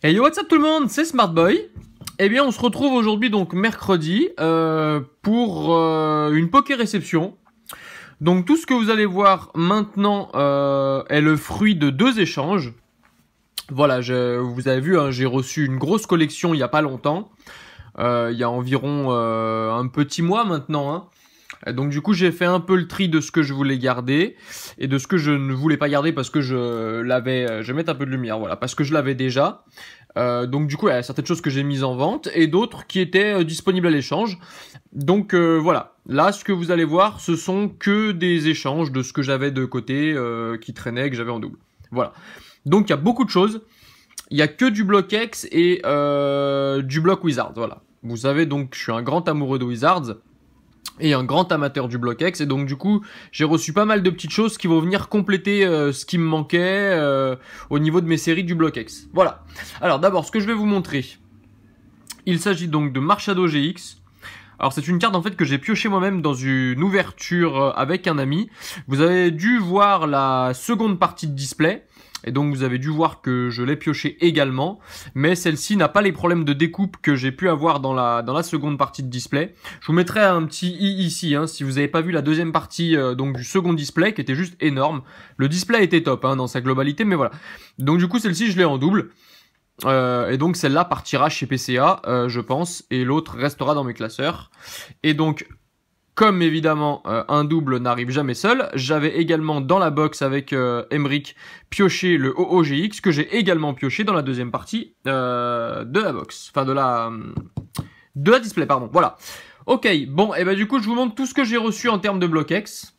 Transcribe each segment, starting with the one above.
Hey yo, what's up tout le monde, c'est Smartboy. Eh bien, on se retrouve aujourd'hui, donc mercredi, pour une poké réception. Donc tout ce que vous allez voir maintenant est le fruit de 2 échanges. Voilà, vous avez vu, hein, j'ai reçu une grosse collection il n'y a pas longtemps. Il y a environ un petit mois maintenant, hein. Donc du coup j'ai fait un peu le tri de ce que je voulais garder et de ce que je ne voulais pas garder parce que je l'avais, je vais mettre un peu de lumière, voilà, parce que je l'avais déjà. Donc du coup il y a certaines choses que j'ai mises en vente et d'autres qui étaient disponibles à l'échange. Donc voilà, là ce que vous allez voir ce sont que des échanges de ce que j'avais de côté qui traînait, que j'avais en double. Voilà, donc il y a beaucoup de choses. Il y a que du bloc X et du bloc Wizard, voilà. Vous savez donc je suis un grand amoureux de Wizards et un grand amateur du bloc X, et donc du coup j'ai reçu pas mal de petites choses qui vont venir compléter ce qui me manquait au niveau de mes séries du bloc X. Voilà, alors d'abord ce que je vais vous montrer, il s'agit donc de Marshado GX. Alors c'est une carte en fait que j'ai pioché moi-même dans une ouverture avec un ami. Vous avez dû voir la seconde partie de display, et donc vous avez dû voir que je l'ai pioché également, mais celle-ci n'a pas les problèmes de découpe que j'ai pu avoir dans la seconde partie de display. Je vous mettrai un petit i ici, hein, si vous n'avez pas vu la deuxième partie donc du second display qui était juste énorme. Le display était top hein, dans sa globalité, mais voilà. Donc du coup celle-ci je l'ai en double. Et donc celle-là partira chez PCA, je pense, et l'autre restera dans mes classeurs. Et donc, comme évidemment un double n'arrive jamais seul, j'avais également dans la box avec Emric pioché le OOGX que j'ai également pioché dans la deuxième partie de la box, enfin de la display, pardon. Voilà. Ok, bon, et ben du coup je vous montre tout ce que j'ai reçu en termes de bloc X.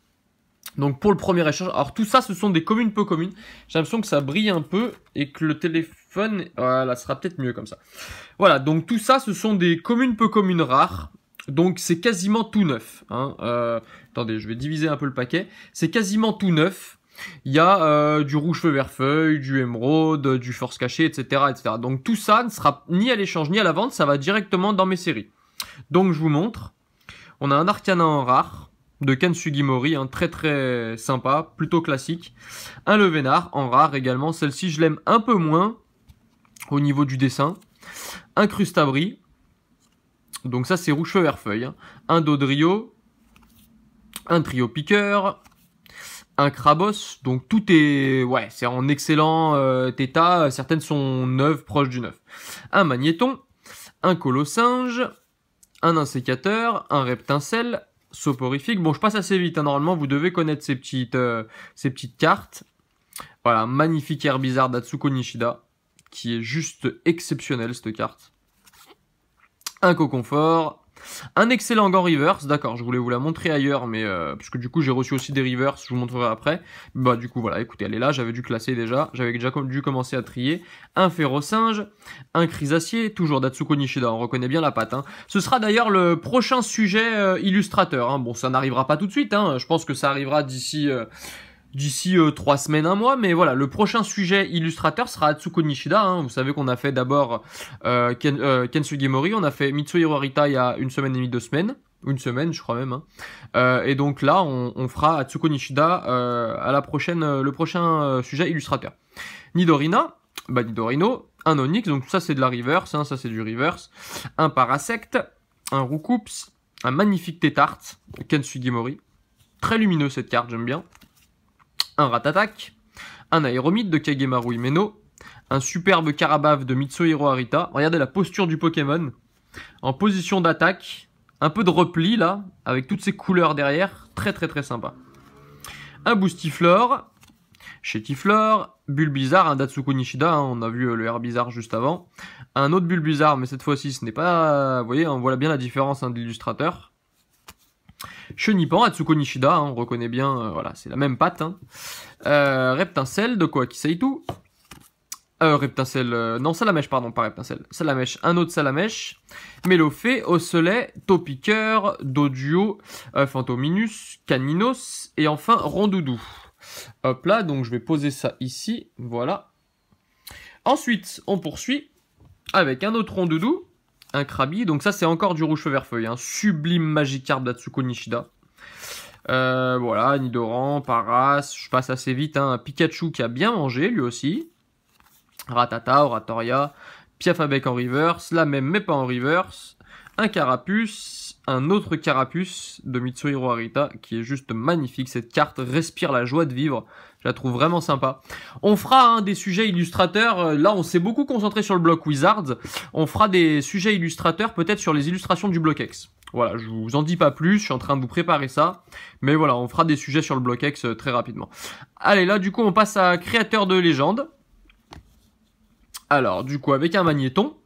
Donc pour le premier échange, alors tout ça ce sont des communes peu communes. J'ai l'impression que ça brille un peu et que le téléphone, voilà, sera peut-être mieux comme ça. Voilà, donc tout ça ce sont des communes peu communes rares. Donc c'est quasiment tout neuf, hein. Attendez, je vais diviser un peu le paquet. C'est quasiment tout neuf. Il y a du rouge feu vert feuille, du émeraude, du force caché, etc., etc. Donc tout ça ne sera ni à l'échange ni à la vente, ça va directement dans mes séries. Donc je vous montre. On a un Arcana en rare de Ken Sugimori, hein, très très sympa, plutôt classique. Un Levénard en rare également, celle-ci je l'aime un peu moins au niveau du dessin. Un Crustabri, donc ça c'est rouge feu vert feuille. Hein. Un Dodrio, un Trio Piqueur, un Krabos, donc tout est, ouais, c'est en excellent état, certaines sont neuves, proches du neuf. Un Magnéton, un Colossinge, un Insécateur, un Reptincelle, Soporifique. Bon, je passe assez vite, hein. Normalement, vous devez connaître ces petites cartes. Voilà, magnifique Herbizard d'Atsuko Nishida, qui est juste exceptionnelle, cette carte. Un Coconfort. Un excellent Gant Reverse, d'accord, je voulais vous la montrer ailleurs, mais puisque du coup j'ai reçu aussi des Reverse, je vous montrerai après. Bah du coup voilà, écoutez, elle est là, j'avais dû classer déjà, j'avais déjà dû commencer à trier. Un Férocinge, un Chrysacier, toujours d'Atsuko Nishida, on reconnaît bien la patte. Hein. Ce sera d'ailleurs le prochain sujet illustrateur, hein. Bon ça n'arrivera pas tout de suite, hein. Je pense que ça arrivera d'ici 3 semaines, un mois, mais voilà, le prochain sujet illustrateur sera Atsuko Nishida, hein. Vous savez qu'on a fait d'abord Ken Sugimori, on a fait Mitsuhiro Arita il y a 1 semaine et demie, 2 semaines, 1 semaine je crois même, hein. Et donc là on fera Atsuko Nishida à la prochaine, le prochain sujet illustrateur. Nidorina, bah Nidorino, un Onyx, donc ça c'est de la reverse, hein, ça c'est du reverse, un Parasect, un Roucoups, un magnifique Tétart, Ken Sugimori, très lumineux cette carte, j'aime bien. Un Ratatak, un Aéromite de Kagemaru Himeno, un superbe Karabave de Mitsuhiro Arita. Regardez la posture du Pokémon, en position d'attaque, un peu de repli là, avec toutes ces couleurs derrière, très très très sympa. Un Boostiflore, Chétiflore, Bulbizarre, un Datsuko Nishida, hein, on a vu le Herbizarre juste avant. Un autre Bulbizarre, mais cette fois-ci ce n'est pas... Vous voyez, on voit bien la différence hein, de l'illustrateur. Chenipan, Atsuko Nishida, hein, on reconnaît bien, voilà, c'est la même patte. Hein. Reptincelle, de quoi Kiseitu. Reptincelle, non, Salamèche, pardon, pas Reptincelle. Salamèche, un autre Salamèche. Mélophée, Osselet, Topiqueur, Doduo, Phantominus, Caninos, et enfin Rondoudou. Hop là, donc je vais poser ça ici, voilà. Ensuite, on poursuit avec un autre Rondoudou. Un Krabi, donc ça c'est encore du rouge feu vert feuille, hein. Sublime Magikarp d'Atsuko Nishida. Voilà, Nidoran, Paras, je passe assez vite, hein. Un Pikachu qui a bien mangé lui aussi. Ratata, Oratoria, Piafabec en reverse, la même mais pas en reverse, un Carapuce, un autre Carapuce de Mitsuhiro Arita qui est juste magnifique. Cette carte respire la joie de vivre, je la trouve vraiment sympa. On fera des sujets illustrateurs, là on s'est beaucoup concentré sur le bloc Wizards, on fera des sujets illustrateurs peut-être sur les illustrations du bloc X. Voilà, je vous en dis pas plus, je suis en train de vous préparer ça, mais voilà, on fera des sujets sur le bloc X très rapidement. Allez, là du coup on passe à créateur de légende. Alors, du coup, avec un Magnéton,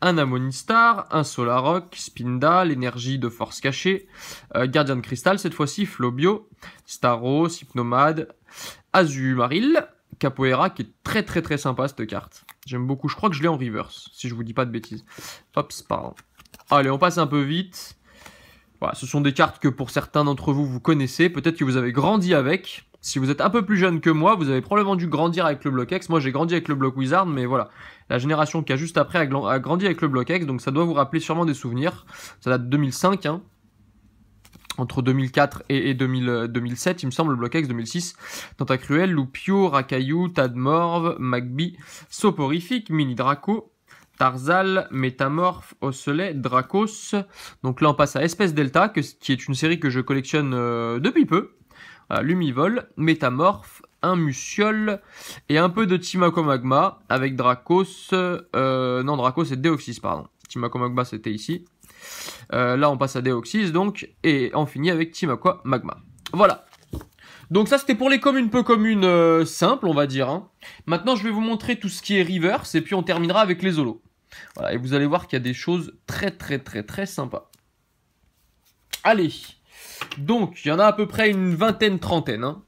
un Amonistar, un Solarock, Spinda, l'énergie de force cachée, Gardien de Cristal, cette fois-ci, Flobio, Staros, Hypnomade, Azumaril, Capoeira, qui est très très très sympa cette carte. J'aime beaucoup, je crois que je l'ai en reverse, si je vous dis pas de bêtises. Hop, pardon. Allez, on passe un peu vite. Voilà, ce sont des cartes que pour certains d'entre vous, vous connaissez, peut-être que vous avez grandi avec. Si vous êtes un peu plus jeune que moi, vous avez probablement dû grandir avec le bloc X. Moi, j'ai grandi avec le bloc Wizard, mais voilà. La génération qui a juste après a grandi avec le bloc X, donc ça doit vous rappeler sûrement des souvenirs. Ça date de 2005, hein. Entre 2004 et 2007, il me semble, le bloc X, 2006. Tentacruel, Lupio, Rakayu, Tadmorve, Magby, Soporifique, Mini Draco, Tarzal, Métamorphe, Osselet, Dracos. Donc là, on passe à Espèce Delta, qui est une série que je collectionne depuis peu. Lumivol, Métamorphe, un Muciole et un peu de Timako Magma avec Dracos. Non, Dracos c'est Deoxys, pardon. Timako Magma c'était ici. Là on passe à Deoxys donc. Et on finit avec Timako Magma. Voilà. Donc ça c'était pour les communes peu communes simples on va dire. Hein. Maintenant je vais vous montrer tout ce qui est reverse et puis on terminera avec les holos. Voilà, et vous allez voir qu'il y a des choses très très très très sympas. Allez. Donc, il y en a à peu près une vingtaine, trentaine. Hein.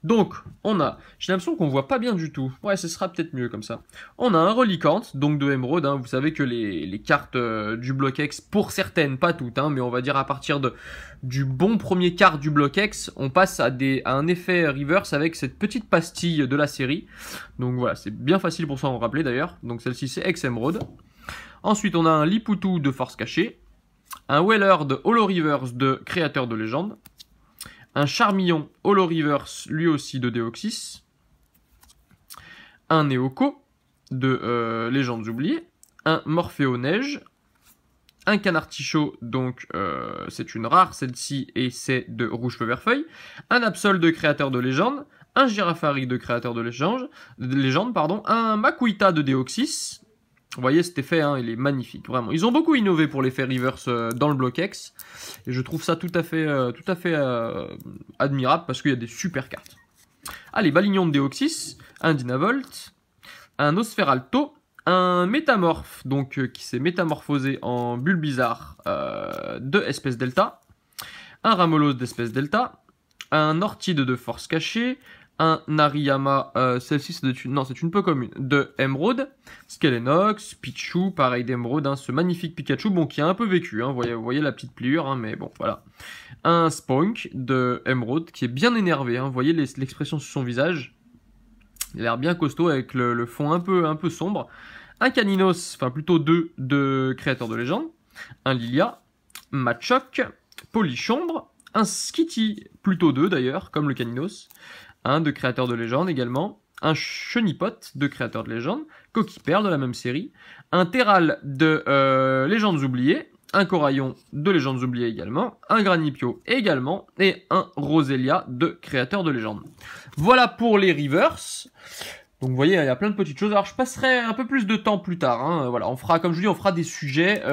Donc, on a... J'ai l'impression qu'on voit pas bien du tout. Ouais, ce sera peut-être mieux comme ça. On a un Reliquante, donc de Emerald. Hein. Vous savez que les cartes du bloc X, pour certaines, pas toutes, hein, mais on va dire à partir du bon premier quart du bloc X, on passe à un effet reverse avec cette petite pastille de la série. Donc voilà, c'est bien facile pour s'en rappeler d'ailleurs. Donc celle-ci, c'est X Emerald. Ensuite, on a un Liputu de force cachée. Un Weller de Holo Reverse de Créateur de Légende. Un Charmillon Holo Reverse, lui aussi de Deoxys. Un Neoko de Légendes oubliées. Un Morphéo Neige. Un Canartichaud, donc c'est une rare celle-ci et c'est de Rouge Feu Vert Feuille. Un Absol de Créateur de Légende. Un Girafari de Créateur de Légende. Pardon. Un Makuita de Deoxys. Vous voyez cet effet, hein, il est magnifique, vraiment. Ils ont beaucoup innové pour l'effet reverse dans le bloc X. Et je trouve ça tout à fait admirable parce qu'il y a des super cartes. Allez, Balignon de Deoxys, un Dynavolt, un Osferalto, un Métamorphe, donc qui s'est métamorphosé en Bulbizarre de Espèce Delta, un Ramolos d'Espèce Delta, un Orchide de Force Cachée, un Nariyama, celle-ci c'est une peu commune, de Emerald, Skelenox, Pichu, pareil d'Emerald, hein, ce magnifique Pikachu, bon qui a un peu vécu, hein, vous voyez la petite pliure, hein, mais bon voilà. Un Spunk de Emerald qui est bien énervé, hein, vous voyez l'expression sur son visage, il a l'air bien costaud avec le fond un peu sombre. Un Caninos, enfin plutôt deux de Créateur de Légende, un Lilia, Machoc, Polichombre, un Skitty, plutôt deux d'ailleurs, comme le Caninos, un de Créateur de Légende également, un Chenipote de Créateur de Légende, Coquille-Perle de la même série, un Terral de Légendes oubliées, un Coraillon de Légendes oubliées également, un Granipio également, et un Roselia de Créateur de Légende. Voilà pour les reverse. Donc vous voyez, il y a plein de petites choses. Alors je passerai un peu plus de temps plus tard. Hein. Voilà, on fera, comme je dis, on fera des sujets.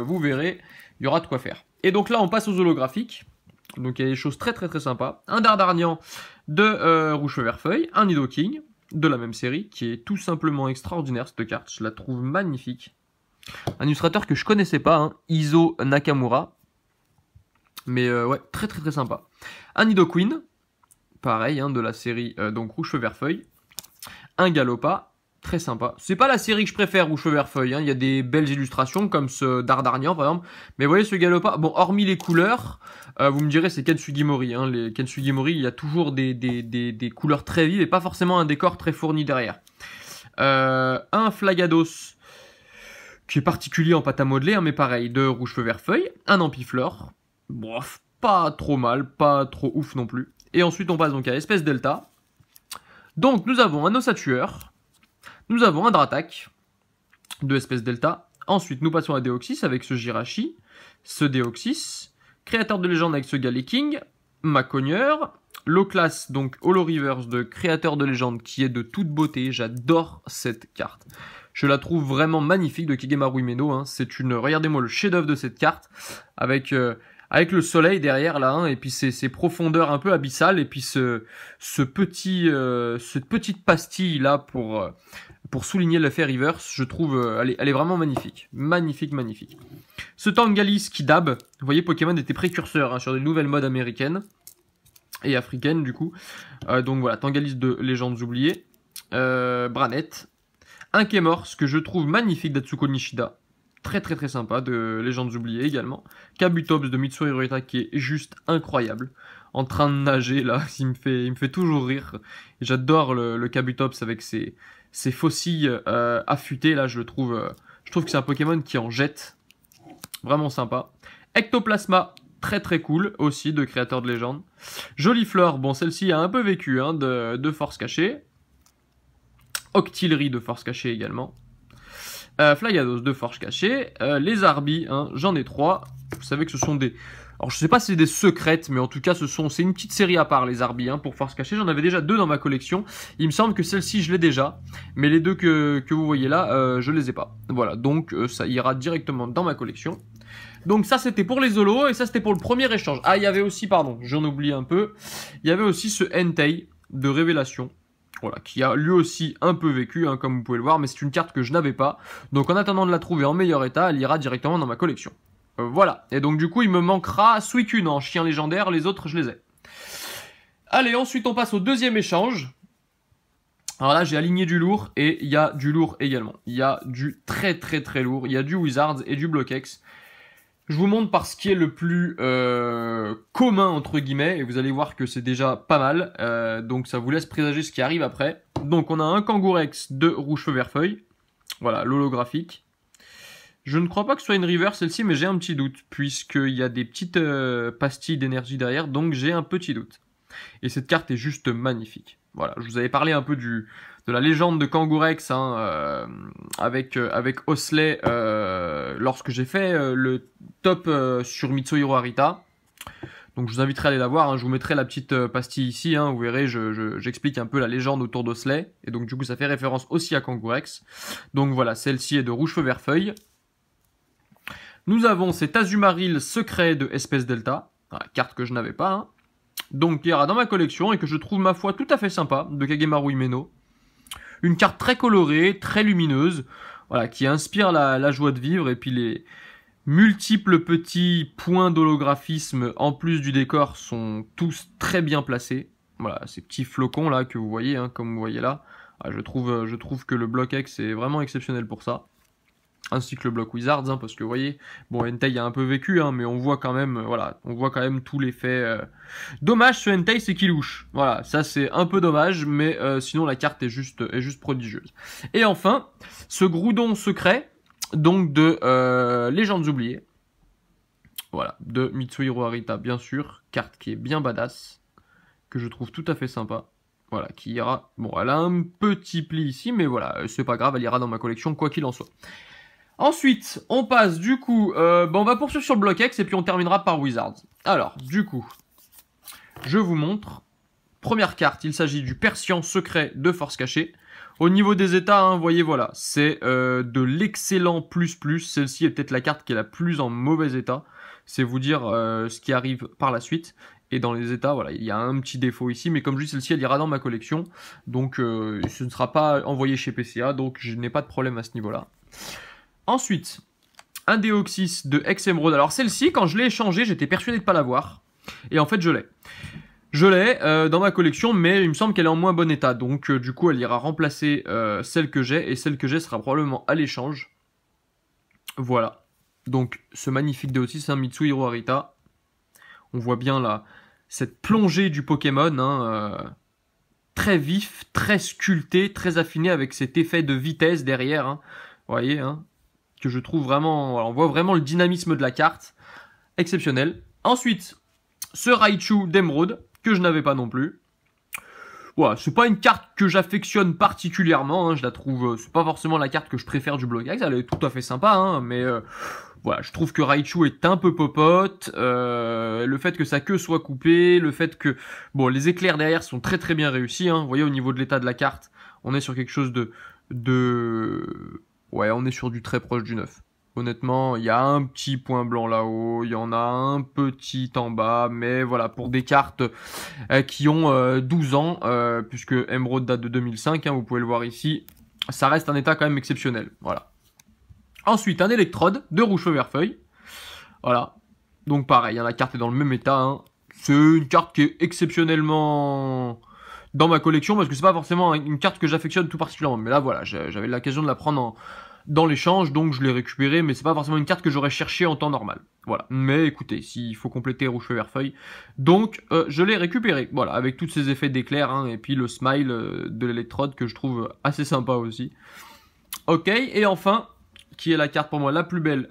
Vous verrez, il y aura de quoi faire. Et donc là, on passe aux holographiques. Donc il y a des choses très sympas. Un Dardarnian de Rouge Feu Vert Feuille, un Nidoking de la même série, qui est tout simplement extraordinaire cette carte. Je la trouve magnifique. Un illustrateur que je connaissais pas, hein, Iso Nakamura. Mais ouais, très sympa. Un Nidoqueen, pareil, hein, de la série donc Rouge Feu Vert Feuille. Un Galopa, très sympa. C'est pas la série que je préfère, Rouge Feu Vert Feuille. Hein. Il y a des belles illustrations comme ce Dardarnian par exemple. Mais vous voyez ce Galopa, bon, hormis les couleurs, vous me direz c'est Ken Sugimori. Hein. Les Ken Sugimori, il y a toujours des couleurs très vives et pas forcément un décor très fourni derrière. Un Flagados, qui est particulier en pâte à modeler, hein, mais pareil, de Rouge Feu Vert Feuille. Un Ampiflore, bof, pas trop mal, pas trop ouf non plus. Et ensuite on passe donc à Espèce Delta. Donc nous avons un Ossatueur, Nous avons un Dratak de espèce Delta. Ensuite, nous passons à Deoxys avec ce Jirachi, ce Deoxys, créateur de légende avec ce Galeking, Macogneur, Low-Class, donc Holo Reverse de créateur de légende qui est de toute beauté. J'adore cette carte. Je la trouve vraiment magnifique de Kagemaru Himeno. Hein. C'est une, regardez-moi le chef-d'œuvre de cette carte avec le soleil derrière là, hein, et puis ces profondeurs un peu abyssales, et puis cette petite pastille là pour souligner l'effet reverse. Je trouve elle est vraiment magnifique, magnifique. Ce Tangalis qui dab, vous voyez Pokémon était précurseur hein, sur des nouvelles modes américaines et africaines du coup. Donc voilà, Tangalis de Légendes oubliées, Branette, un Kémors que je trouve magnifique d'Atsuko Nishida. Très sympa, de Légendes oubliées également. Kabutops de Mitsuru Hirohita qui est juste incroyable. En train de nager là, il me fait toujours rire. J'adore le Kabutops avec ses fossiles affûtés là, je trouve que c'est un Pokémon qui en jette. Vraiment sympa. Ectoplasma, très cool aussi, de créateur de légende. Jolifleur, bon celle-ci a un peu vécu hein, de force cachée. Octillerie de force cachée également. Flyados de force cachée, les Arby, hein, j'en ai 3. Vous savez que ce sont des... Alors je sais pas si c'est des secrètes, mais en tout cas c'est une petite série à part les Arby hein, pour force cachée. J'en avais déjà 2 dans ma collection. Il me semble que celle-ci je l'ai déjà, mais les 2 que vous voyez là, je les ai pas. Voilà, donc ça ira directement dans ma collection. Donc ça c'était pour les Holos et ça c'était pour le premier échange. Ah il y avait aussi, pardon, j'en oublie un peu, il y avait aussi ce Entei de Révélation. Voilà, qui a lui aussi un peu vécu, hein, comme vous pouvez le voir, mais c'est une carte que je n'avais pas. Donc en attendant de la trouver en meilleur état, elle ira directement dans ma collection. Voilà, et donc du coup il me manquera Suicune en chien légendaire, les autres je les ai. Allez, ensuite on passe au deuxième échange. Alors là j'ai aligné du lourd, et il y a du lourd également. Il y a du très lourd, il y a du Wizards et du Blockex. Je vous montre par ce qui est le plus commun entre guillemets, et vous allez voir que c'est déjà pas mal, donc ça vous laisse présager ce qui arrive après. Donc on a un Kangourex de Rouge Feu Vert Feuille, voilà, l'holographique. Je ne crois pas que ce soit une reverse celle-ci, mais j'ai un petit doute, puisqu'il y a des petites pastilles d'énergie derrière, donc j'ai un petit doute. Et cette carte est juste magnifique. Voilà, je vous avais parlé un peu de la légende de Kangourex hein, avec Osley lorsque j'ai fait le top sur Mitsuhiro Harita. Donc je vous inviterai à aller la voir, hein. Je vous mettrai la petite pastille ici, hein. Vous verrez, j'explique un peu la légende autour d'Osley. Et donc du coup ça fait référence aussi à Kangourex. Donc voilà, celle-ci est de Rouge Feu Vert Feuille. Nous avons cet Azumaril secret de Espèce Delta, voilà, carte que je n'avais pas, hein. Donc qui ira dans ma collection et que je trouve ma foi tout à fait sympa, de Kagemaru Himeno. Une carte très colorée, très lumineuse, voilà, qui inspire la joie de vivre, et puis les multiples petits points d'holographisme en plus du décor sont tous très bien placés. Voilà, ces petits flocons là que vous voyez, hein, comme vous voyez là, je trouve que le bloc X est vraiment exceptionnel pour ça. Ainsi que le bloc Wizards, hein, parce que vous voyez, bon Entei a un peu vécu, hein, mais on voit quand même, voilà, on voit quand même tout l'effet. Dommage ce Entei, c'est qu'il louche. Voilà, ça c'est un peu dommage, mais sinon la carte est juste prodigieuse. Et enfin, ce Groudon secret, donc de Légendes oubliées. Voilà, de Mitsuhiro Harita, bien sûr, carte qui est bien badass, que je trouve tout à fait sympa. Voilà, qui ira. Bon, elle a un petit pli ici, mais voilà, c'est pas grave, elle ira dans ma collection, quoi qu'il en soit. Ensuite, on passe du coup, on va poursuivre sur le bloc X et puis on terminera par Wizards. Alors, du coup, je vous montre. Première carte, il s'agit du Persian secret de force cachée. Au niveau des états, hein, vous voyez, voilà, c'est de l'excellent plus. Celle-ci est peut-être la carte qui est la plus en mauvais état. C'est vous dire ce qui arrive par la suite. Et dans les états, voilà, il y a un petit défaut ici, mais comme je dis, celle-ci, elle ira dans ma collection. Donc, ce ne sera pas envoyé chez PCA, donc je n'ai pas de problème à ce niveau-là. Ensuite, un Deoxys de Ex-Emerald. Alors celle-ci, quand je l'ai échangée, j'étais persuadé de ne pas l'avoir. Et en fait, je l'ai. Je l'ai dans ma collection, mais il me semble qu'elle est en moins bon état. Donc du coup, elle ira remplacer celle que j'ai. Et celle que j'ai sera probablement à l'échange. Voilà. Donc ce magnifique Deoxys, c'est un Mitsuhiro Harita. On voit bien là, cette plongée du Pokémon. Hein, très vif, très sculpté, très affiné avec cet effet de vitesse derrière. Hein. Vous voyez, hein, que je trouve vraiment... Voilà, on voit vraiment le dynamisme de la carte. Exceptionnel. Ensuite, ce Raichu d'Emerald, que je n'avais pas non plus. voilà, c'est pas une carte que j'affectionne particulièrement, hein, je la trouve, c'est pas forcément la carte que je préfère du Block-X, elle est tout à fait sympa, hein, mais voilà, je trouve que Raichu est un peu popote, le fait que sa queue soit coupée, le fait que, bon, les éclairs derrière sont très très bien réussis, hein, vous voyez au niveau de l'état de la carte, on est sur quelque chose ouais, on est sur du très proche du neuf. Honnêtement, il y a un petit point blanc là-haut, il y en a un petit en bas, mais voilà, pour des cartes qui ont 12 ans, puisque Emerald date de 2005, hein, vous pouvez le voir ici, ça reste un état quand même exceptionnel, voilà. Ensuite, un électrode de rouge vert feuille, voilà. Donc pareil, hein, la carte est dans le même état, hein. C'est une carte qui est exceptionnellement dans ma collection, parce que c'est pas forcément une carte que j'affectionne tout particulièrement, mais là voilà, j'avais l'occasion de la prendre dans l'échange, donc je l'ai récupéré, mais c'est pas forcément une carte que j'aurais cherché en temps normal. Voilà. Mais écoutez, s'il faut compléter rouge feu vert feuille, donc je l'ai récupéré. Voilà, avec tous ces effets d'éclair, hein, et puis le smile de l'électrode que je trouve assez sympa aussi. Ok, et enfin, qui est la carte pour moi la plus belle,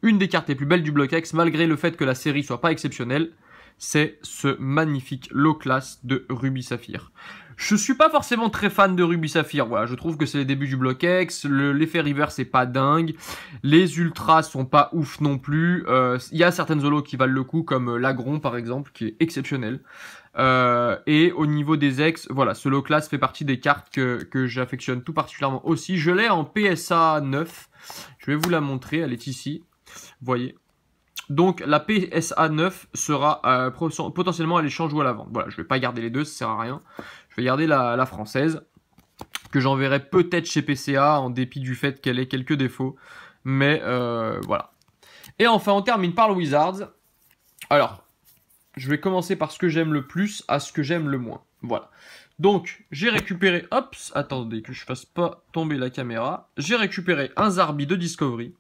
une des cartes les plus belles du Block-X, malgré le fait que la série soit pas exceptionnelle, c'est ce magnifique low class de Ruby Saphir. Je suis pas forcément très fan de Ruby Saphir, voilà, je trouve que c'est les débuts du Block-X, l'effet reverse c'est pas dingue, les ultras sont pas ouf non plus, il y a certaines holos qui valent le coup, comme l'Agron par exemple, qui est exceptionnel. Et au niveau des ex, voilà, ce low class fait partie des cartes que j'affectionne tout particulièrement aussi. Je l'ai en PSA 9, je vais vous la montrer, elle est ici, vous voyez. Donc la PSA 9 sera potentiellement à l'échange ou à la vente. Voilà, je vais pas garder les deux, ça sert à rien. Je vais garder la française, que j'enverrai peut-être chez PCA, en dépit du fait qu'elle ait quelques défauts. Mais voilà. Et enfin, on termine par le Wizards. Alors, je vais commencer par ce que j'aime le plus à ce que j'aime le moins. Voilà. Donc, j'ai récupéré... Hop, attendez que je fasse pas tomber la caméra. J'ai récupéré un Zarbi de Discovery.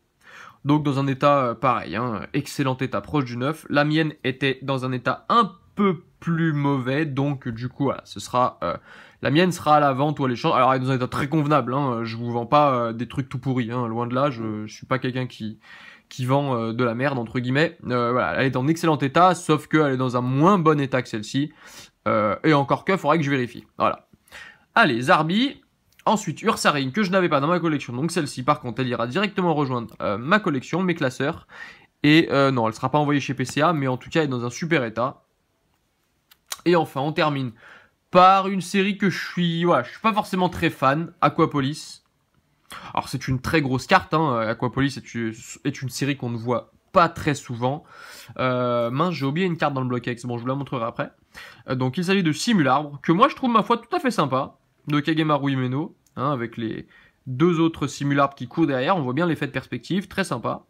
Donc dans un état pareil, hein, excellent état, proche du neuf. La mienne était dans un état un peu plus mauvais, donc du coup, voilà, ce sera... la mienne sera à la vente ou à l'échange. Alors elle est dans un état très convenable, hein, je vous vends pas des trucs tout pourris, hein, loin de là, je suis pas quelqu'un qui vend de la merde, entre guillemets. Voilà, elle est en excellent état, sauf qu'elle est dans un moins bon état que celle-ci. Et encore que, faudrait que je vérifie. Voilà. Allez, Zarbi... Ensuite, Ursaring, que je n'avais pas dans ma collection. Donc celle-ci, par contre, elle ira directement rejoindre ma collection, mes classeurs. Et non, elle ne sera pas envoyée chez PCA, mais en tout cas, elle est dans un super état. Et enfin, on termine par une série que je suis pas forcément très fan, Aquapolis. Alors, c'est une très grosse carte, hein. Aquapolis est une série qu'on ne voit pas très souvent. Mince, j'ai oublié une carte dans le Block-X. Bon, je vous la montrerai après. Donc, il s'agit de Simularbre, que moi, je trouve, ma foi, tout à fait sympa. De Kagemaru Himeno, hein, avec les deux autres simularbres qui courent derrière. On voit bien l'effet de perspective, très sympa.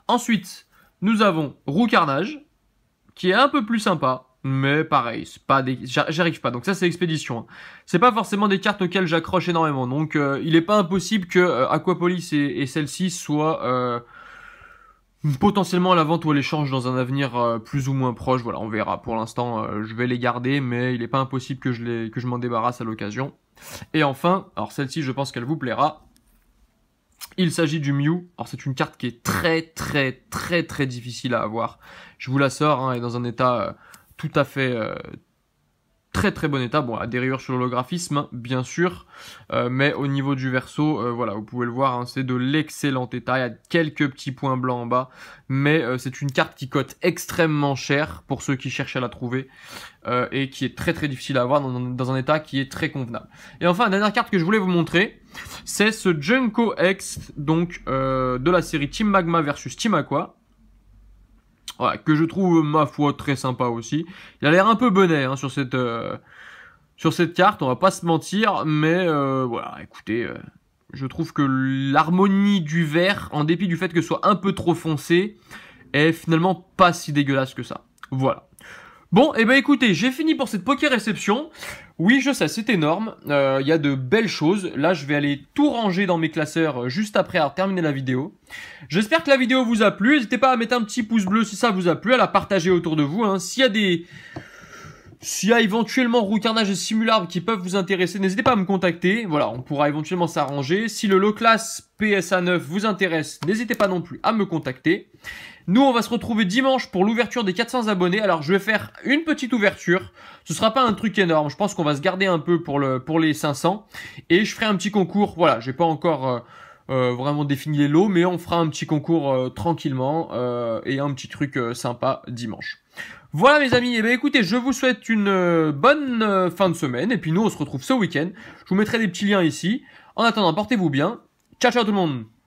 Ensuite, nous avons Roux Carnage, qui est un peu plus sympa, mais pareil, c'est pas des... j'arrive pas. Donc ça, c'est Expédition. Hein. C'est pas forcément des cartes auxquelles j'accroche énormément. Donc il est pas impossible que Aquapolis et celle-ci soient... potentiellement à la vente ou à l'échange dans un avenir plus ou moins proche, voilà, on verra. Pour l'instant, je vais les garder, mais il n'est pas impossible que je m'en débarrasse à l'occasion. Et enfin, alors celle-ci, je pense qu'elle vous plaira. Il s'agit du Mew. Alors c'est une carte qui est très difficile à avoir. Je vous la sors, hein, elle est dans un état tout à fait... très bon état, bon, à des rayures sur l'holographisme, hein, bien sûr, mais au niveau du verso, voilà, vous pouvez le voir, hein, c'est de l'excellent état, il y a quelques petits points blancs en bas, mais c'est une carte qui cote extrêmement cher pour ceux qui cherchent à la trouver, et qui est très difficile à avoir dans un état qui est très convenable. Et enfin, la dernière carte que je voulais vous montrer, c'est ce Junko X, donc de la série Team Magma versus Team Aqua. Voilà, que je trouve, ma foi, très sympa aussi. Il a l'air un peu bonnet hein, sur cette carte, on va pas se mentir, mais voilà, écoutez, je trouve que l'harmonie du vert, en dépit du fait que ce soit un peu trop foncé, est finalement pas si dégueulasse que ça. Voilà. Bon, et ben écoutez, j'ai fini pour cette poker réception. Oui, je sais, c'est énorme. Il y a de belles choses. Là, je vais aller tout ranger dans mes classeurs juste après avoir terminé la vidéo. J'espère que la vidéo vous a plu. N'hésitez pas à mettre un petit pouce bleu si ça vous a plu, à la partager autour de vous. Hein. S'il y S'il y a éventuellement Roucarnage et Simularbre qui peuvent vous intéresser, n'hésitez pas à me contacter. Voilà, on pourra éventuellement s'arranger. Si le low class PSA 9 vous intéresse, n'hésitez pas non plus à me contacter. Nous, on va se retrouver dimanche pour l'ouverture des 400 abonnés. Alors, je vais faire une petite ouverture. Ce sera pas un truc énorme. Je pense qu'on va se garder un peu pour les 500. Et je ferai un petit concours. Voilà, j'ai pas encore vraiment défini les lots, mais on fera un petit concours tranquillement et un petit truc sympa dimanche. Voilà mes amis, et bien écoutez, je vous souhaite une bonne fin de semaine. Et puis nous, on se retrouve ce week-end. Je vous mettrai des petits liens ici. En attendant, portez-vous bien. Ciao, ciao tout le monde.